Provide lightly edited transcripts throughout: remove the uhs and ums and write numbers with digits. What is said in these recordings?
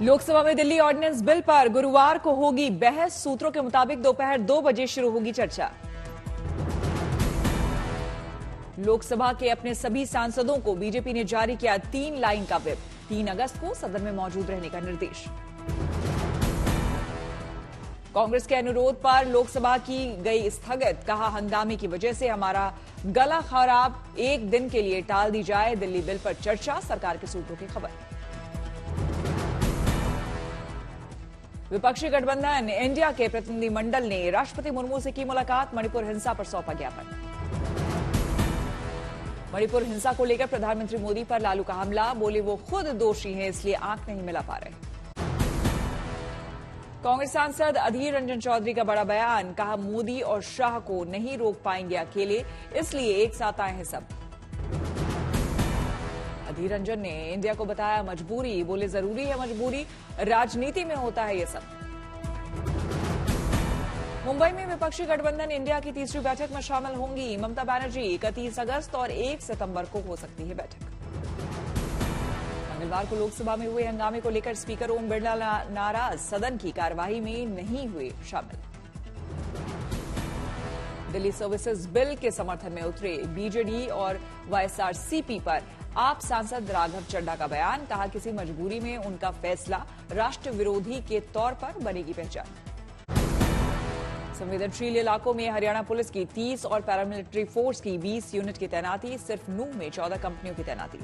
लोकसभा में Delhi ordinance bill पर गुरुवार को होगी बहस। सूत्रों के मुताबिक दोपहर 2 बजे शुरू होगी चर्चा। लोकसभा के अपने सभी सांसदों को बीजेपी ने जारी किया 3 लाइन का व्हिप। 3 अगस्त को सदन में मौजूद रहने का निर्देश। कांग्रेस के अनुरोध पर लोकसभा की गई स्थगित। कहा, हंगामे की वजह से हमारा गला खराब, 1 दिन के लिए टाल दी जाए दिल्ली बिल पर चर्चा। सरकार के सूत्रों की खबर। विपक्षी गठबंधन इंडिया के प्रतिनिधिमंडल ने राष्ट्रपति मुर्मू से की मुलाकात। मणिपुर हिंसा पर सौंपा ज्ञापन। मणिपुर हिंसा को लेकर प्रधानमंत्री मोदी पर लालू का हमला। बोले वो खुद दोषी हैं, इसलिए आंख नहीं मिला पा रहे। कांग्रेस सांसद अधीर रंजन चौधरी का बड़ा बयान। कहा, मोदी और शाह को नहीं रोक पाएंगे अकेले, इसलिए एक साथ आए हैं सब। अधीर रंजन ने इंडिया को बताया मजबूरी। बोले जरूरी है मजबूरी, राजनीति में होता है ये सब। मुंबई में विपक्षी गठबंधन इंडिया की तीसरी बैठक में शामिल होंगी ममता बनर्जी। 31 अगस्त और 1 सितंबर को हो सकती है बैठक। मंगलवार को लोकसभा में हुए हंगामे को लेकर स्पीकर ओम बिरला नाराज। सदन की कार्यवाही में नहीं हुए शामिल। दिल्ली सर्विसेज बिल के समर्थन में उतरे बीजेडी और वाईएसआरसीपी पर आप सांसद राघव चड्ढा का बयान। कहा, किसी मजबूरी में उनका फैसला राष्ट्र विरोधी के तौर पर बनेगी पहचान। संवेदनशील इलाकों में हरियाणा पुलिस की 30 और पैरामिलिट्री फोर्स की 20 यूनिट की तैनाती। सिर्फ नूंह में 14 कंपनियों की तैनाती।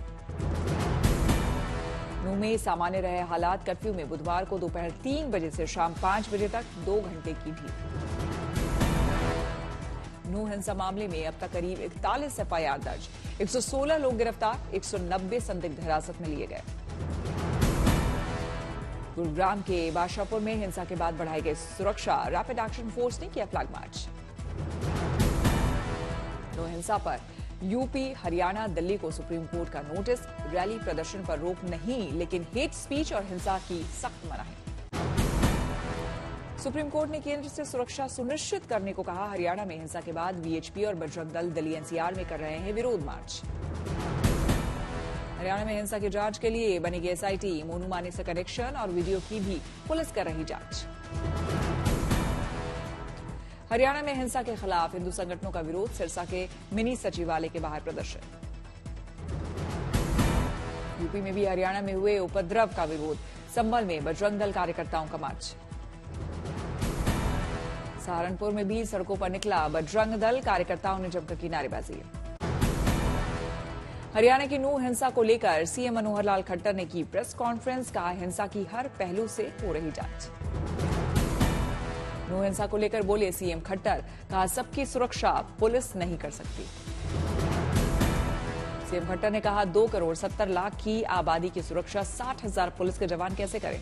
नूंह में सामान्य रहे हालात। कर्फ्यू में बुधवार को दोपहर 3 बजे से शाम 5 बजे तक 2 घंटे की ढील। नूंह हिंसा मामले में अब तक करीब 41 एफआईआर दर्ज। 116 लोग गिरफ्तार। 190 संदिग्ध हिरासत में लिए गए। गुरुग्राम के बादशाहपुर में हिंसा के बाद बढ़ाई गई सुरक्षा। रैपिड एक्शन फोर्स ने किया फ्लैग मार्च। नूंह हिंसा पर यूपी, हरियाणा, दिल्ली को सुप्रीम कोर्ट का नोटिस। रैली प्रदर्शन पर रोक नहीं, लेकिन हेट स्पीच और हिंसा की सख्त मनाही। सुप्रीम कोर्ट ने केंद्र से सुरक्षा सुनिश्चित करने को कहा। हरियाणा में हिंसा के बाद वीएचपी और बजरंग दल दिल्ली एनसीआर में कर रहे हैं विरोध मार्च। हरियाणा में हिंसा की जांच के लिए बनेगी एसआईटी। मोनू माने से कनेक्शन और वीडियो की भी पुलिस कर रही जांच। हरियाणा में हिंसा के खिलाफ हिंदू संगठनों का विरोध। सिरसा के मिनी सचिवालय के बाहर प्रदर्शन। यूपी में भी हरियाणा में हुए उपद्रव का विरोध। संभल में बजरंग दल कार्यकर्ताओं का मार्च। सहारनपुर में भी सड़कों पर निकला बजरंग दल। कार्यकर्ताओं ने जमकर की नारेबाजी। हरियाणा की नूंह हिंसा को लेकर सीएम मनोहर लाल खट्टर ने की प्रेस कॉन्फ्रेंस। कहा, हिंसा की हर पहलू से हो रही जांच। नूंह हिंसा को लेकर बोले सीएम खट्टर। कहा, सबकी सुरक्षा पुलिस नहीं कर सकती। सीएम खट्टर ने कहा, 2 करोड़ 70 लाख की आबादी की सुरक्षा 60,000 पुलिस के जवान कैसे करें।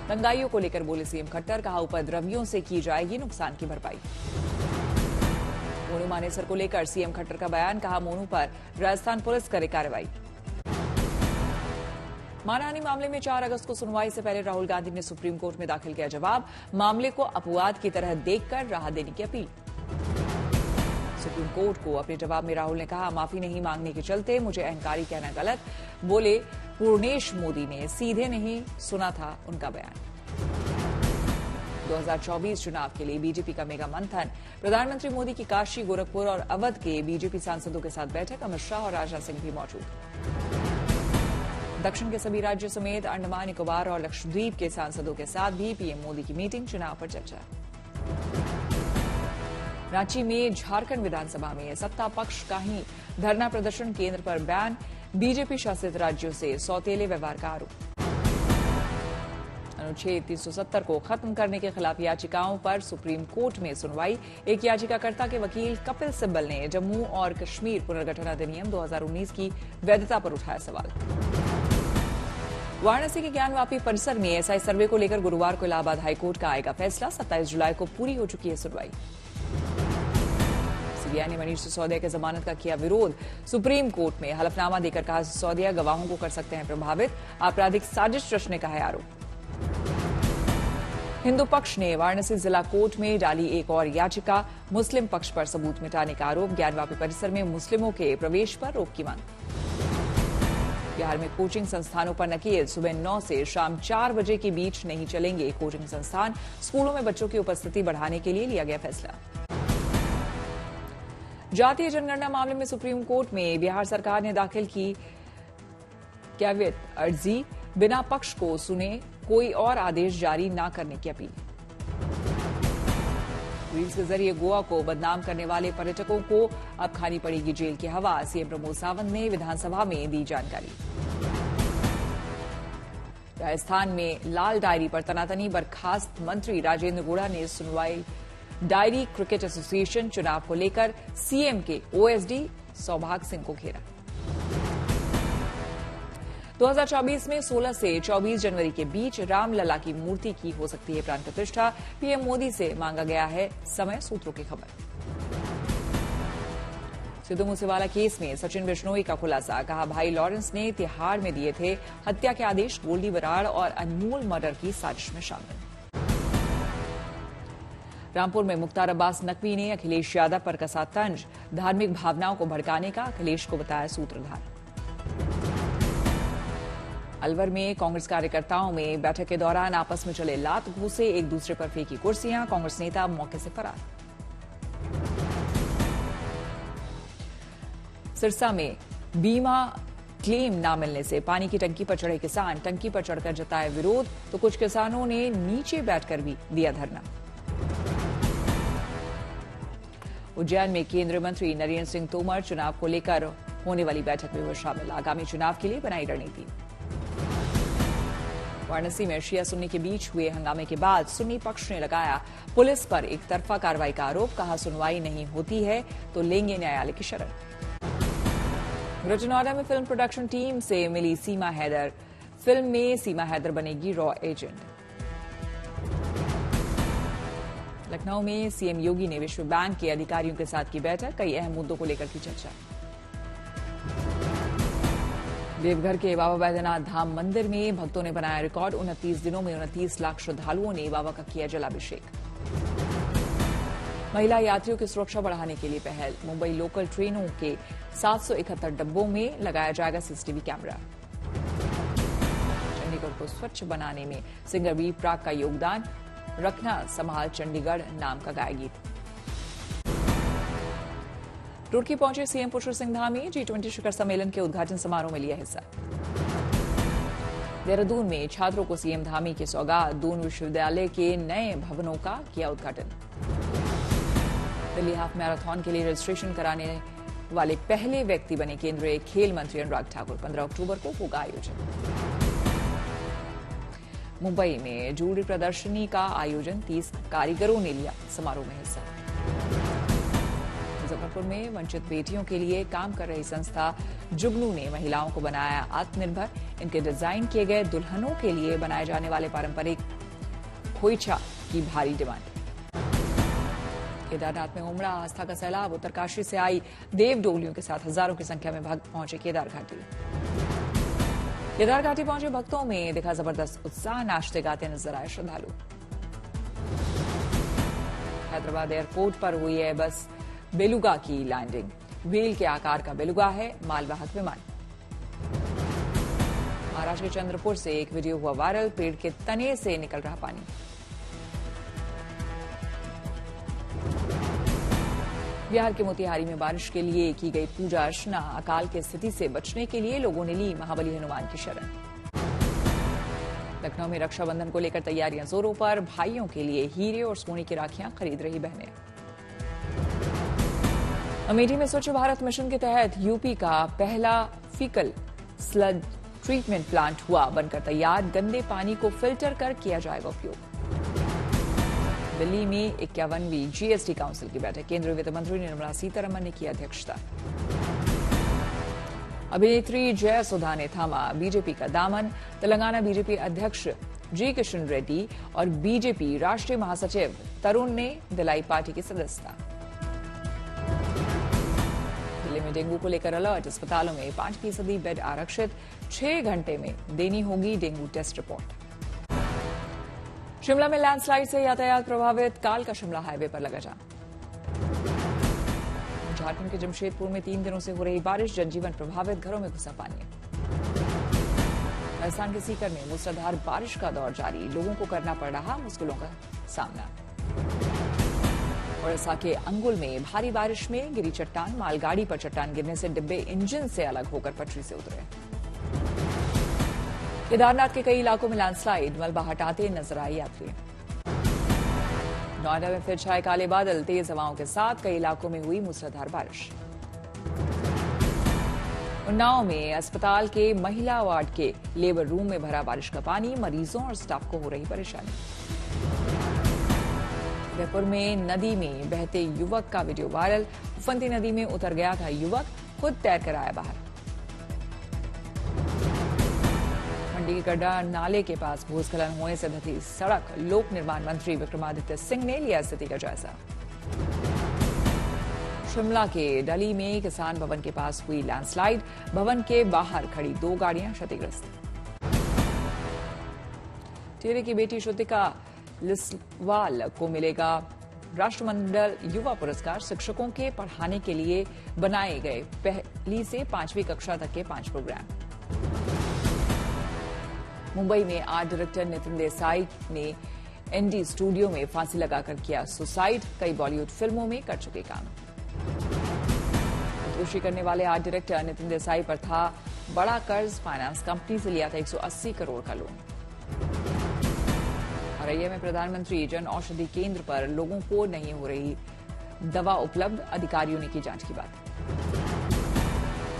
दंगाइयों को लेकर बोले सीएम खट्टर। कहा, उपद्रवियों से की जाएगी नुकसान की भरपाई। मोनू मानेसर को लेकर सीएम खट्टर का बयान। कहा, मोनू पर राजस्थान पुलिस करे कार्रवाई। मानहानि मामले में 4 अगस्त को सुनवाई से पहले राहुल गांधी ने सुप्रीम कोर्ट में दाखिल किया जवाब। मामले को अपवाद की तरह देखकर राहत देने की अपील। सुप्रीम कोर्ट को अपने जवाब में राहुल ने कहा, माफी नहीं मांगने के चलते मुझे अहंकारी कहना गलत। बोले, पूर्णेश मोदी ने सीधे नहीं सुना था उनका बयान। 2024 चुनाव के लिए बीजेपी का मेगा मंथन। प्रधानमंत्री मोदी की काशी, गोरखपुर और अवध के बीजेपी सांसदों के साथ बैठक। अमित शाह और राजनाथ सिंह भी मौजूद। दक्षिण के सभी राज्यों समेत अंडमान निकोबार और लक्षद्वीप के सांसदों के साथ भी पीएम मोदी की मीटिंग। चुनाव पर चर्चा। रांची में झारखंड विधानसभा में सत्ता पक्ष का ही धरना प्रदर्शन। केंद्र पर बैन। बीजेपी शासित राज्यों से सौतेले व्यवहार का आरोप। अनुच्छेद 370 को खत्म करने के खिलाफ याचिकाओं पर सुप्रीम कोर्ट में सुनवाई। एक याचिकाकर्ता के वकील कपिल सिब्बल ने जम्मू और कश्मीर पुनर्गठन अधिनियम 2019 की वैधता पर उठाया सवाल। वाराणसी के ज्ञानवापी परिसर में एसआई सर्वे को लेकर गुरुवार को इलाहाबाद हाईकोर्ट का आएगा फैसला। 27 जुलाई को पूरी हो चुकी है सुनवाई। सीबीआई ने मनीष सिसोदिया की जमानत का किया विरोध। सुप्रीम कोर्ट में हलफनामा देकर कहा, सिसोदिया गवाहों को कर सकते हैं प्रभावित। आपराधिक साजिश रचने का है आरोप। हिंदू पक्ष ने वाराणसी जिला कोर्ट में डाली एक और याचिका। मुस्लिम पक्ष पर सबूत मिटाने का आरोप। ज्ञानवापी परिसर में मुस्लिमों के प्रवेश पर रोक की मांग। बिहार में कोचिंग संस्थानों पर नकेल। सुबह 9 से शाम 4 बजे के बीच नहीं चलेंगे कोचिंग संस्थान। स्कूलों में बच्चों की उपस्थिति बढ़ाने के लिए लिया गया फैसला। जातीय जनगणना मामले में सुप्रीम कोर्ट में बिहार सरकार ने दाखिल की कैवियत अर्जी। बिना पक्ष को सुने कोई और आदेश जारी न करने की अपील। रील्स के जरिए गोवा को बदनाम करने वाले पर्यटकों को अब खानी पड़ेगी जेल की हवा। सीएम प्रमोद सावंत ने विधानसभा में दी जानकारी। राजस्थान में लाल डायरी पर तनातनी। बर्खास्त मंत्री राजेंद्र गोड़ा ने सुनवाई। डायरी क्रिकेट एसोसिएशन चुनाव को लेकर सीएम के ओएसडी सौभाग्य सिंह को घेरा। 2024 में 16 से 24 जनवरी के बीच रामलला की मूर्ति की हो सकती है प्राण प्रतिष्ठा। पीएम मोदी से मांगा गया है समय। सूत्रों की खबर। सिद्धू मूसेवाला केस में सचिन बिश्नोई का खुलासा। कहा भाई लॉरेंस ने तिहाड़ में दिए थे हत्या के आदेश। गोल्डी बराड़ और अनमोल मर्डर की साजिश में शामिल। रामपुर में मुख्तार अब्बास नकवी ने अखिलेश यादव पर कसा तंज। धार्मिक भावनाओं को भड़काने का अखिलेश को बताया सूत्रधार। अलवर में कांग्रेस कार्यकर्ताओं में बैठक के दौरान आपस में चले लात घूसे। एक दूसरे पर फेंकी कुर्सियां। कांग्रेस नेता मौके से फरार। सिरसा में बीमा क्लेम न मिलने से पानी की टंकी पर चढ़े किसान। टंकी पर चढ़कर जताया विरोध तो कुछ किसानों ने नीचे बैठकर भी दिया धरना। उज्जैन में केंद्रीय मंत्री नरेंद्र सिंह तोमर चुनाव को लेकर होने वाली बैठक में हुए शामिल। आगामी चुनाव के लिए बनाई रणनीति। वाराणसी में शिया सुन्नी के बीच हुए हंगामे के बाद सुन्नी पक्ष ने लगाया पुलिस पर एक तरफा कार्रवाई का आरोप। कहा सुनवाई नहीं होती है तो लेंगे न्यायालय की शरण। रजनौदा में फिल्म प्रोडक्शन टीम से मिली सीमा हैदर। फिल्म में सीमा हैदर बनेगी रॉ एजेंट। लखनऊ में सीएम योगी ने विश्व बैंक के अधिकारियों के साथ की बैठक। कई अहम मुद्दों को लेकर की चर्चा। देवघर के बाबा बैद्यनाथ धाम मंदिर में भक्तों ने बनाया रिकॉर्ड। 29 दिनों में 29 लाख श्रद्धालुओं ने बाबा का किया जलाभिषेक। महिला यात्रियों की सुरक्षा बढ़ाने के लिए पहल। मुंबई लोकल ट्रेनों के 771 डब्बों में लगाया जाएगा सीसीटीवी कैमरा। चंडीगढ़ को स्वच्छ बनाने में सिंगर वी प्राक का योगदान। रखना संभाल चंडीगढ़ नाम का गाया गीत। रुड़की पहुंचे सीएम पुष्कर सिंह धामी। G20 शिखर सम्मेलन के उद्घाटन समारोह में लिया हिस्सा। देहरादून में छात्रों को सीएम धामी की सौगात। दून विश्वविद्यालय के नए भवनों का किया उद्घाटन। दिल्ली हाफ मैराथन के लिए रजिस्ट्रेशन कराने वाले पहले व्यक्ति बने केंद्रीय खेल मंत्री अनुराग ठाकुर। 15 अक्टूबर को होगा आयोजन। मुंबई में जूलरी प्रदर्शनी का आयोजन। 30 कारीगरों ने लिया समारोह में हिस्सा। मुजफ्फरपुर में वंचित बेटियों के लिए काम कर रही संस्था जुगनू ने महिलाओं को बनाया आत्मनिर्भर। इनके डिजाइन किए गए दुल्हनों के लिए बनाए जाने वाले पारंपरिक खोइछा की भारी डिमांड। केदारनाथ में उमड़ा आस्था का सैलाब। उत्तरकाशी से आई देव डोलियों के साथ हजारों की संख्या में भक्त पहुंचे केदार घाटी। केदार घाटी पहुंचे भक्तों में दिखा जबरदस्त उत्साह। नाचते गाते नजर आए श्रद्धालु। हैदराबाद एयरपोर्ट पर हुई है बस बेलुगा की लैंडिंग। व्हील के आकार का बेलुगा है मालवाहक विमान। महाराष्ट्र के चंद्रपुर से एक वीडियो हुआ वायरल। पेड़ के तने से निकल रहा पानी। बिहार के मोतिहारी में बारिश के लिए की गई पूजा अर्चना। अकाल की स्थिति से बचने के लिए लोगों ने ली महाबली हनुमान की शरण। लखनऊ में रक्षाबंधन को लेकर तैयारियां जोरों पर। भाइयों के लिए हीरे और सोने की राखियां खरीद रही बहनें। अमेठी में स्वच्छ भारत मिशन के तहत यूपी का पहला फीकल स्लज ट्रीटमेंट प्लांट हुआ बनकर तैयार। गंदे पानी को फिल्टर कर किया जाएगा उपयोग। दिल्ली में 51वीं जीएसटी काउंसिल की बैठक। केंद्रीय वित्त मंत्री निर्मला सीतारमण ने की अध्यक्षता। अभिनेत्री जया सुधा ने थामा बीजेपी का दामन। तेलंगाना बीजेपी अध्यक्ष जी किशन रेड्डी और बीजेपी राष्ट्रीय महासचिव तरुण ने दिलाई पार्टी की सदस्यता। दिल्ली में डेंगू को लेकर अलर्ट। अस्पतालों में 5% बेड आरक्षित। 6 घंटे में देनी होगी डेंगू टेस्ट रिपोर्ट। शिमला में लैंडस्लाइड से यातायात प्रभावित। काल का शिमला हाईवे पर लगा जाम। झारखंड के जमशेदपुर में 3 दिनों से हो रही बारिश। जनजीवन प्रभावित। घरों में घुसा पानी। राजस्थान के सीकर में मूसलाधार बारिश का दौर जारी, लोगों को करना पड़ रहा मुश्किलों का सामना। ओडिशा के अंगुल में भारी बारिश में गिरी चट्टान, मालगाड़ी पर चट्टान गिरने से डिब्बे इंजन से अलग होकर पटरी से उतरे। केदारनाथ के कई इलाकों में लैंडस्लाइड, मलबा हटाते नजर आए यात्री। नोएडा में फिर छाए काले बादल, तेज हवाओं के साथ कई इलाकों में हुई मूसलाधार बारिश। उन्नाव में अस्पताल के महिला वार्ड के लेबर रूम में भरा बारिश का पानी, मरीजों और स्टाफ को हो रही परेशानी। उदयपुर में नदी में बहते युवक का वीडियो वायरल, उफनती नदी में उतर गया था युवक, खुद तैर कर आया बाहर। मंडी के गड्ढा नाले के पास भूस्खलन होने से धंसी सड़क, लोक निर्माण मंत्री विक्रमादित्य सिंह ने लिया स्थिति का जायजा। शिमला के डली में किसान भवन के पास हुई लैंडस्लाइड, भवन के बाहर खड़ी 2 गाड़ियां क्षतिग्रस्त। टिहरी की बेटी श्रुतिका लिसवाल को मिलेगा राष्ट्रमंडल युवा पुरस्कार, शिक्षकों के पढ़ाने के लिए बनाए गए पहली से 5वीं कक्षा तक के 5 प्रोग्राम। मुंबई में आर्ट डायरेक्टर नितिन देसाई ने एनडी स्टूडियो में फांसी लगाकर किया सुसाइड, कई बॉलीवुड फिल्मों में कर चुके काम। दोषी करने वाले आर्ट डायरेक्टर नितिन देसाई पर था बड़ा कर्ज, फाइनेंस कंपनी से लिया था 180 करोड़ का लोन। औरैया में प्रधानमंत्री जन औषधि केंद्र पर लोगों को नहीं हो रही दवा उपलब्ध, अधिकारियों ने की जांच की बात।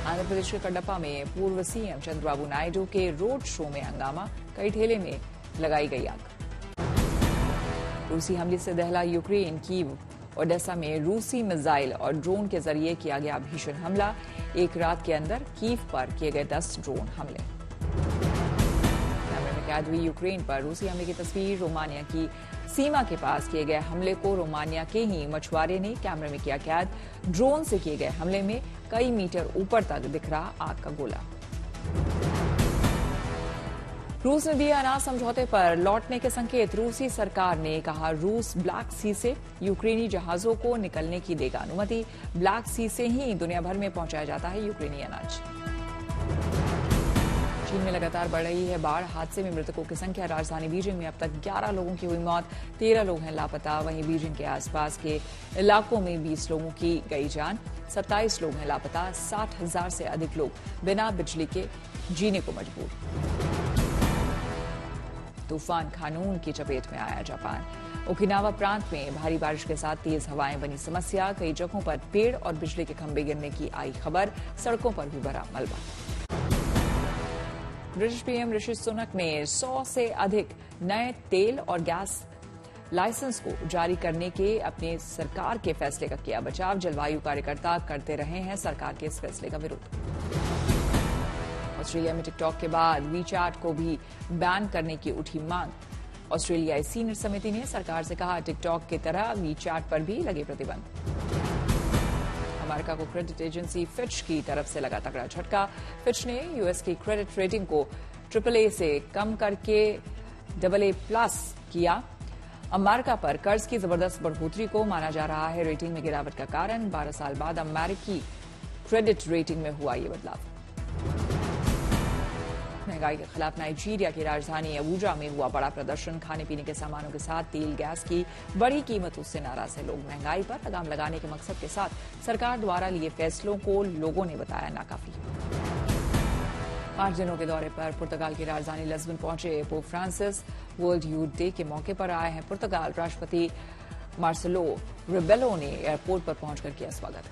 आंध्र प्रदेश के कडप्पा में पूर्व सीएम चंद्रबाबू नायडू के रोड शो में हंगामा, कई ठेले में लगाई गई आग। रूसी हमले से दहला यूक्रेन, कीव ओडेसा में रूसी मिसाइल और ड्रोन के जरिए किया गया भीषण हमला, एक रात के अंदर कीव पर किए गए 10 ड्रोन हमले। कैमरे में कैद हुई यूक्रेन पर रूसी हमले की तस्वीर, रोमानिया की सीमा के पास किए गए हमले को रोमानिया के ही मछुआरे ने कैमरे में किया कैद, ड्रोन से किए गए हमले में कई मीटर ऊपर तक दिख रहा आग का गोला। रूस ने दिए अनाज समझौते पर लौटने के संकेत, रूसी सरकार ने कहा रूस ब्लैक सी से यूक्रेनी जहाजों को निकलने की देगा अनुमति, ब्लैक सी से ही दुनिया भर में पहुंचाया जाता है यूक्रेनी अनाज। चीन में लगातार बढ़ रही है बाढ़, हादसे में मृतकों की संख्या, राजधानी बीजिंग में अब तक 11 लोगों की हुई मौत, 13 लोग हैं लापता। वहीं बीजिंग के आसपास के इलाकों में 20 लोगों की गई जान, 27 लोग हैं लापता, 60,000 से अधिक लोग बिना बिजली के जीने को मजबूर। तूफान खानून की चपेट में आया जापान, ओकिनावा प्रांत में भारी बारिश के साथ तेज हवाएं बनी समस्या, कई जगहों पर पेड़ और बिजली के खंभे गिरने की आई खबर, सड़कों पर भी भरा मलबा। ब्रिटिश पीएम ऋषि सुनक ने 100 से अधिक नए तेल और गैस लाइसेंस को जारी करने के अपने सरकार के फैसले का किया बचाव, जलवायु कार्यकर्ता करते रहे हैं सरकार के इस फैसले का विरोध। ऑस्ट्रेलिया में टिकटॉक के बाद वीचैट को भी बैन करने की उठी मांग, ऑस्ट्रेलियाई सीनियर समिति ने सरकार से कहा टिकटॉक की तरह वीचैट पर भी लगे प्रतिबंध। अमेरिका को क्रेडिट एजेंसी फिच की तरफ से लगा तगड़ा झटका, फिच ने यूएस की क्रेडिट रेटिंग को AAA से कम करके AA+ किया। अमेरिका पर कर्ज की जबरदस्त बढ़ोतरी को माना जा रहा है रेटिंग में गिरावट का कारण, 12 साल बाद अमेरिकी क्रेडिट रेटिंग में हुआ ये बदलाव। महंगाई के खिलाफ नाइजीरिया की राजधानी अबूजा में हुआ बड़ा प्रदर्शन, खाने पीने के सामानों के साथ तेल गैस की बड़ी कीमतों से नाराज है लोग। महंगाई पर लगाम लगाने के मकसद के साथ सरकार द्वारा लिए फैसलों को लोगों ने बताया नाकाफी। 5 दिनों के दौरे पर पुर्तगाल की राजधानी लिस्बन पहुंचे pope Francis, world youth day के मौके पर आए हैं पुर्तगाल। राष्ट्रपति मार्सेलो रिबेलो ने एयरपोर्ट पर पहुंचकर किया स्वागत।